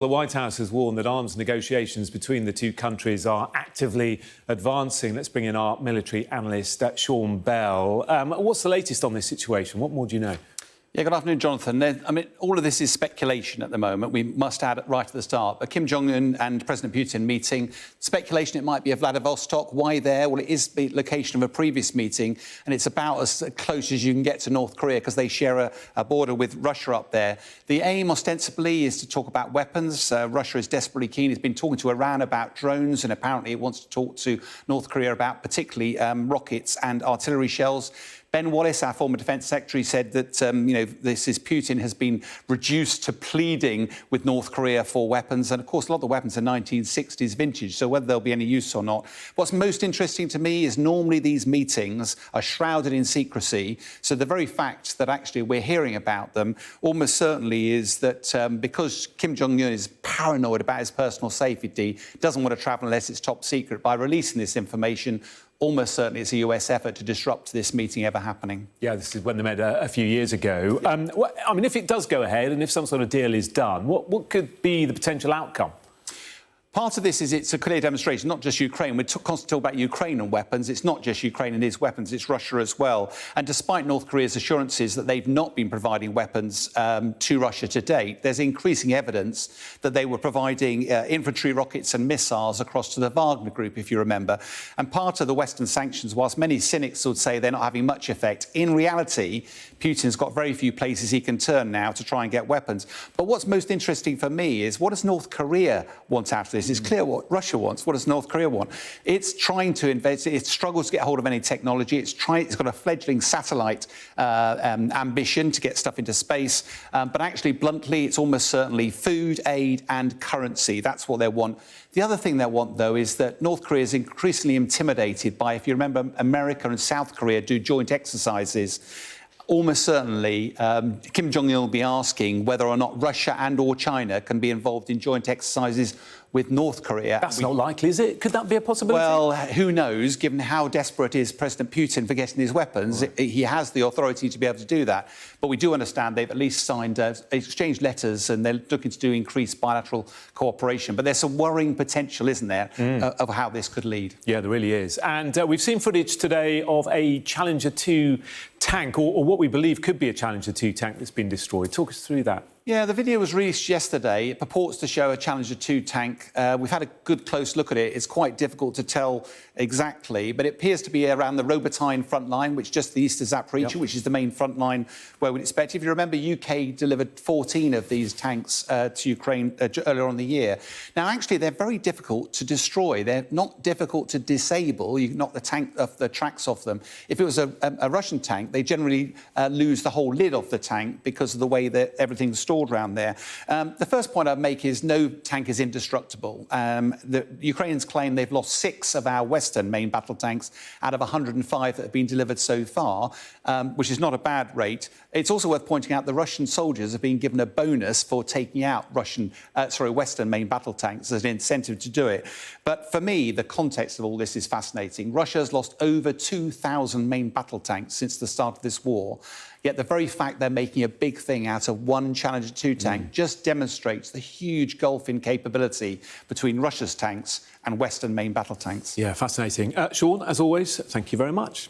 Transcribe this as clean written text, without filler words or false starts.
The White House has warned that arms negotiations between the two countries are actively advancing. Let's bring in our military analyst, Sean Bell. What's the latest on this situation? What more do you know? Yeah, good afternoon, Jonathan. I mean, all of this is speculation at the moment. We must add it right at the start. But Kim Jong and President Putin meeting. Speculation it might be a Vladivostok. Why there? Well, it is the location of a previous meeting, and it's about as close as you can get to North Korea because they share a border with Russia up there. The aim, ostensibly, is to talk about weapons. Russia is desperately keen. It's been talking to Iran about drones, and apparently it wants to talk to North Korea about particularly rockets and artillery shells. Ben Wallace, our former Defence Secretary, said that, Putin has been reduced to pleading with North Korea for weapons. And, of course, a lot of the weapons are 1960s vintage, so whether they'll be any use or not. What's most interesting to me is normally these meetings are shrouded in secrecy. So the very fact that actually we're hearing about them almost certainly is that because Kim Jong-un is paranoid about his personal safety, doesn't want to travel unless it's top secret, by releasing this information, almost certainly it's a US effort to disrupt this meeting ever happening. Yeah, this is when they met a few years ago. I mean, if it does go ahead and if some sort of deal is done, what could be the potential outcome? Part of this is it's a clear demonstration, not just Ukraine. We're constantly talking about Ukraine and weapons. It's not just Ukraine and its weapons, it's Russia as well. And despite North Korea's assurances that they've not been providing weapons to Russia to date, there's increasing evidence that they were providing infantry rockets and missiles across to the Wagner Group, if you remember. And part of the Western sanctions, whilst many cynics would say they're not having much effect, in reality, Putin's got very few places he can turn now to try and get weapons. But what's most interesting for me is what does North Korea want out of this? It's clear what Russia wants. What does North Korea want? It's trying to invest. It struggles to get hold of any technology. It's got a fledgling satellite ambition to get stuff into space. But actually, bluntly, it's almost certainly food, aid and currency. That's what they want. The other thing they want, though, is that North Korea is increasingly intimidated by, if you remember, America and South Korea do joint exercises. Almost certainly, Kim Jong-un will be asking whether or not Russia and or China can be involved in joint exercises with North Korea. That's not likely, is it? Could that be a possibility? Well, who knows, given how desperate is President Putin for getting his weapons. Right. He has the authority to be able to do that. But we do understand they've at least signed, exchanged letters, and they're looking to do increased bilateral cooperation. But there's some worrying potential, isn't there, of how this could lead. Yeah, there really is. And we've seen footage today of a Challenger 2 tank, or what we believe could be a Challenger 2 tank that's been destroyed. Talk us through that. Yeah, the video was released yesterday. It purports to show a Challenger 2 tank. We've had a good close look at it. It's quite difficult to tell exactly, but it appears to be around the Robotyne front line, which is just the east of Zaporizhzhia, which is the main front line where we'd expect. If you remember, UK delivered 14 of these tanks to Ukraine earlier on in the year. Now, actually, they're very difficult to destroy. They're not difficult to disable. You can knock the tracks off them. If it was a Russian tank, they generally lose the whole lid off the tank because of the way that everything's stored around there. The first point I'd make is no tank is indestructible. The Ukrainians claim they've lost 6 of our Western main battle tanks out of 105 that have been delivered so far, which is not a bad rate. It's also worth pointing out the Russian soldiers have been given a bonus for taking out Western main battle tanks as an incentive to do it. But for me, the context of all this is fascinating. Russia's lost over 2,000 main battle tanks since the start of this war. Yet the very fact they're making a big thing out of one Challenger 2 tank just demonstrates the huge gulf in capability between Russia's tanks and Western main battle tanks. Yeah, fascinating. Sean, as always, thank you very much.